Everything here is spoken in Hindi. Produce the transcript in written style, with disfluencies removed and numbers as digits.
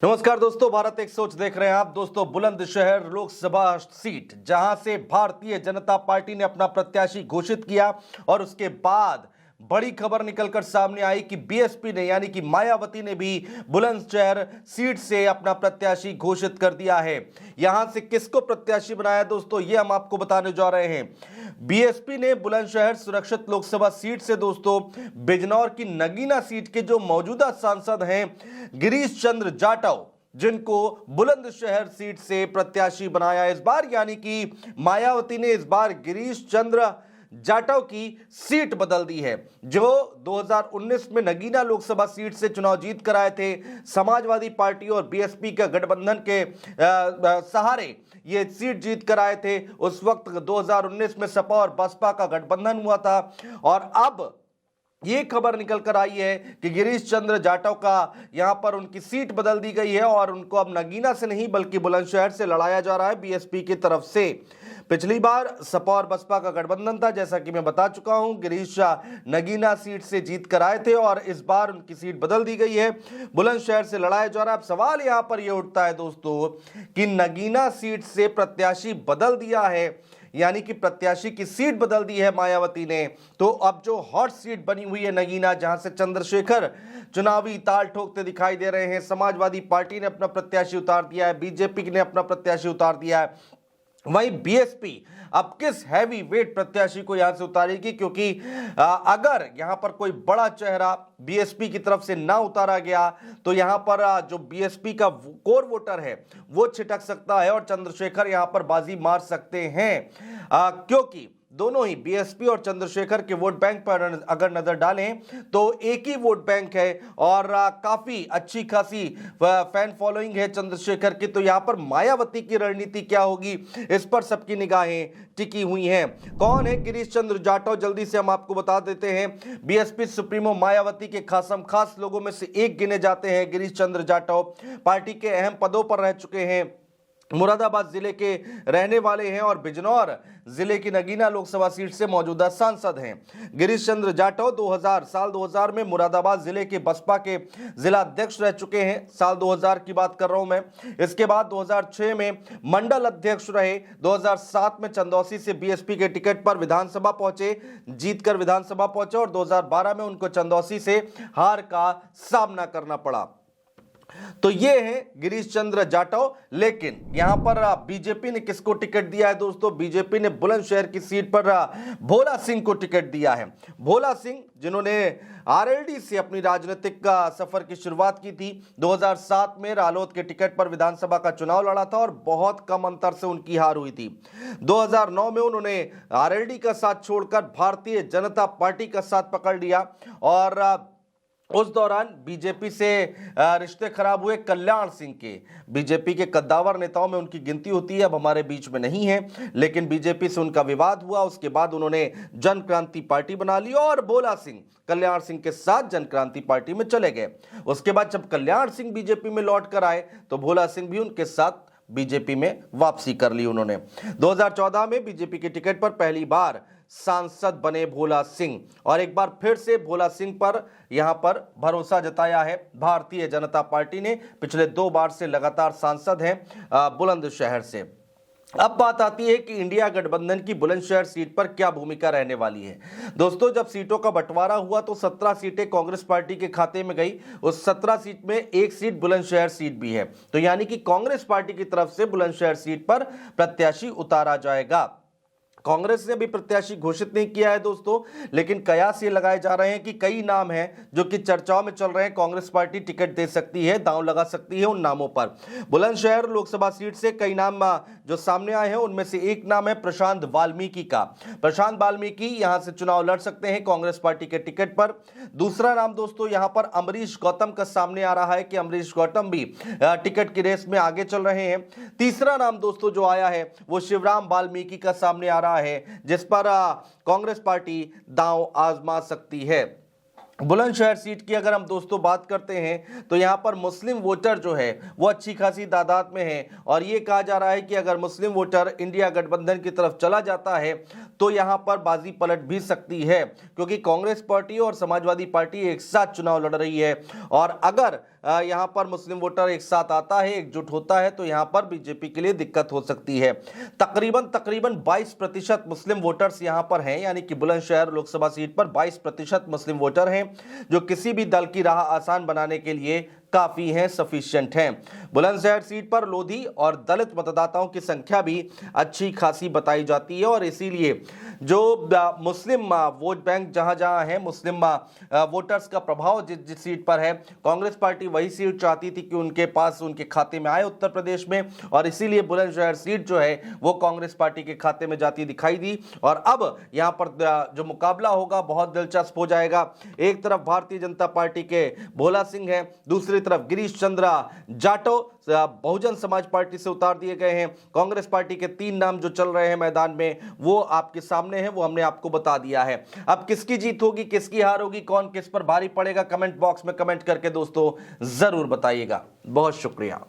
नमस्कार दोस्तों, भारत एक सोच देख रहे हैं आप। दोस्तों, बुलंदशहर लोकसभा सीट जहां से भारतीय जनता पार्टी ने अपना प्रत्याशी घोषित किया और उसके बाद बड़ी खबर निकलकर सामने आई कि बीएसपी ने यानी कि मायावती ने भी बुलंदशहर सीट से अपना प्रत्याशी घोषित कर दिया है। यहां से किसको प्रत्याशी बनाया दोस्तों, ये हम आपको बताने जा रहे हैं। बीएसपी ने बुलंदशहर सुरक्षित लोकसभा सीट से दोस्तों बिजनौर की नगीना सीट के जो मौजूदा सांसद हैं गिरीश चंद्र जाटव, जिनको बुलंदशहर सीट से प्रत्याशी बनाया इस बार, यानी कि मायावती ने इस बार गिरीश चंद्र जाटव की सीट बदल दी है। जो 2019 में नगीना लोकसभा सीट से चुनाव जीत कर आए थे, समाजवादी पार्टी और बीएसपी के गठबंधन के सहारे ये सीट जीत कर आए थे। उस वक्त 2019 में सपा और बसपा का गठबंधन हुआ था और अब ये खबर निकल कर आई है कि गिरीश चंद्र जाटव का यहां पर उनकी सीट बदल दी गई है और उनको अब नगीना से नहीं बल्कि बुलंदशहर से लड़ाया जा रहा है बीएसपी की तरफ से। पिछली बार सपा और बसपा का गठबंधन था, जैसा कि मैं बता चुका हूं। गिरीश नगीना सीट से जीत कर आए थे और इस बार उनकी सीट बदल दी गई है, बुलंदशहर से लड़ाया जा रहा है। अब सवाल यहां पर यह उठता है दोस्तों कि नगीना सीट से प्रत्याशी बदल दिया है, यानी कि प्रत्याशी की सीट बदल दी है मायावती ने, तो अब जो हॉट सीट बनी हुई है नगीना, जहां से चंद्रशेखर चुनावी ताल ठोकते दिखाई दे रहे हैं, समाजवादी पार्टी ने अपना प्रत्याशी उतार दिया है, बीजेपी ने अपना प्रत्याशी उतार दिया है, वहीं बीएसपी अब किस हैवी वेट प्रत्याशी को यहां से उतारेगी, क्योंकि अगर यहां पर कोई बड़ा चेहरा बीएसपी की तरफ से ना उतारा गया तो यहां पर जो बीएसपी का कोर वोटर है वो छिटक सकता है और चंद्रशेखर यहां पर बाजी मार सकते हैं, क्योंकि दोनों ही बीएसपी और चंद्रशेखर के वोट बैंक पर अगर नजर डालें तो एक ही वोट बैंक है और काफी अच्छी खासी फैन फॉलोइंग है चंद्रशेखर की। तो यहां पर मायावती की रणनीति क्या होगी, इस पर सबकी निगाहें टिकी हुई हैं। कौन है गिरीश चंद्र जाटव, जल्दी से हम आपको बता देते हैं। बीएसपी सुप्रीमो मायावती के खासम खास लोगों में से एक गिने जाते हैं गिरीश चंद्र जाटव। पार्टी के अहम पदों पर रह चुके हैं, मुरादाबाद जिले के रहने वाले हैं और बिजनौर जिले की नगीना लोकसभा सीट से मौजूदा सांसद हैं। गिरीश चंद्र जाटव साल 2000 में मुरादाबाद जिले के बसपा के जिला अध्यक्ष रह चुके हैं। साल 2000 की बात कर रहा हूं मैं। इसके बाद 2006 में मंडल अध्यक्ष रहे। 2007 में चंदौसी से बीएसपी के टिकट पर विधानसभा पहुंचे, जीतकर विधानसभा पहुंचे और 2012 में उनको चंदौसी से हार का सामना करना पड़ा। तो ये है गिरीश चंद्र जाटव। लेकिन यहां पर बीजेपी ने किसको टिकट दिया है दोस्तों, बीजेपी ने बुलंदशहर की सीट पर भोला सिंह को टिकट दिया है। भोला सिंह जिन्होंने आरएलडी से अपनी राजनीतिक सफर की शुरुआत की थी, 2007 में रालोद के टिकट पर विधानसभा का चुनाव लड़ा था और बहुत कम अंतर से उनकी हार हुई थी। 2009 में उन्होंने आरएलडी का साथ छोड़कर भारतीय जनता पार्टी का साथ पकड़ लिया और उस दौरान बीजेपी से रिश्ते खराब हुए कल्याण सिंह के। बीजेपी के कद्दावर नेताओं में उनकी गिनती होती है, अब हमारे बीच में नहीं है, लेकिन बीजेपी से उनका विवाद हुआ। उसके बाद उन्होंने जन क्रांति पार्टी बना ली और भोला सिंह कल्याण सिंह के साथ जन क्रांति पार्टी में चले गए। उसके बाद जब कल्याण सिंह बीजेपी में लौट कर आए तो भोला सिंह भी उनके साथ बीजेपी में वापसी कर ली उन्होंने। 2014 में बीजेपी के टिकट पर पहली बार सांसद बने भोला सिंह और एक बार फिर से भोला सिंह पर यहां पर भरोसा जताया है भारतीय जनता पार्टी ने। पिछले 2 बार से लगातार सांसद हैं बुलंदशहर से। अब बात आती है कि इंडिया गठबंधन की बुलंदशहर सीट पर क्या भूमिका रहने वाली है। दोस्तों, जब सीटों का बंटवारा हुआ तो 17 सीटें कांग्रेस पार्टी के खाते में गई। उस 17 सीट में एक सीट बुलंदशहर सीट भी है, तो यानी कि कांग्रेस पार्टी की तरफ से बुलंदशहर सीट पर प्रत्याशी उतारा जाएगा। कांग्रेस ने भी प्रत्याशी घोषित नहीं किया है दोस्तों, लेकिन कयास ये लगाए जा रहे हैं कि कई नाम हैं जो कि चर्चाओं में चल रहे हैं। कांग्रेस पार्टी टिकट दे सकती है, दांव लगा सकती है उन नामों पर। बुलंदशहर लोकसभा सीट से कई नाम जो सामने आए हैं, उनमें से एक नाम है प्रशांत वाल्मीकि का। प्रशांत वाल्मीकि यहां से चुनाव लड़ सकते हैं कांग्रेस पार्टी के टिकट पर। दूसरा नाम दोस्तों यहां पर अमरीश गौतम का सामने आ रहा है कि अमरीश गौतम भी टिकट की रेस में आगे चल रहे हैं। तीसरा नाम दोस्तों जो आया है वो शिवराम वाल्मीकि का सामने आ रहा है, जिस पर कांग्रेस पार्टी दांव आजमा सकती है। बुलंदशहर सीट की अगर हम दोस्तों बात करते हैं तो यहां पर मुस्लिम वोटर जो है वो अच्छी खासी तादाद में है और ये कहा जा रहा है कि अगर मुस्लिम वोटर इंडिया गठबंधन की तरफ चला जाता है तो यहां पर बाजी पलट भी सकती है, क्योंकि कांग्रेस पार्टी और समाजवादी पार्टी एक साथ चुनाव लड़ रही है। और अगर यहां पर मुस्लिम वोटर एक साथ आता है, एकजुट होता है, तो यहां पर बीजेपी के लिए दिक्कत हो सकती है। तकरीबन 22% मुस्लिम वोटर्स यहां पर हैं, यानी कि बुलंदशहर लोकसभा सीट पर 22% मुस्लिम वोटर हैं, जो किसी भी दल की राह आसान बनाने के लिए काफी हैं, सफिशिएंट हैं। बुलंदशहर सीट पर लोधी और दलित मतदाताओं की संख्या भी अच्छी खासी बताई जाती है, और इसीलिए जो मुस्लिम वोट बैंक जहां जहां है, मुस्लिम वोटर्स का प्रभाव जिस जिस सीट पर है, कांग्रेस पार्टी वही सीट चाहती थी कि उनके पास, उनके खाते में आए उत्तर प्रदेश में, और इसीलिए बुलंदशहर सीट जो है वो कांग्रेस पार्टी के खाते में जाती दिखाई दी। और अब यहां पर जो मुकाबला होगा बहुत दिलचस्प हो जाएगा। एक तरफ भारतीय जनता पार्टी के भोला सिंह है, दूसरी तरफ गिरीश चंद्रा जाटव बहुजन समाज पार्टी से उतार दिए गए हैं। कांग्रेस पार्टी के 3 नाम जो चल रहे हैं मैदान में, वो आपके सामने हैं, वो हमने आपको बता दिया है। अब किसकी जीत होगी, किसकी हार होगी, कौन किस पर भारी पड़ेगा, कमेंट बॉक्स में कमेंट करके दोस्तों जरूर बताइएगा। बहुत शुक्रिया।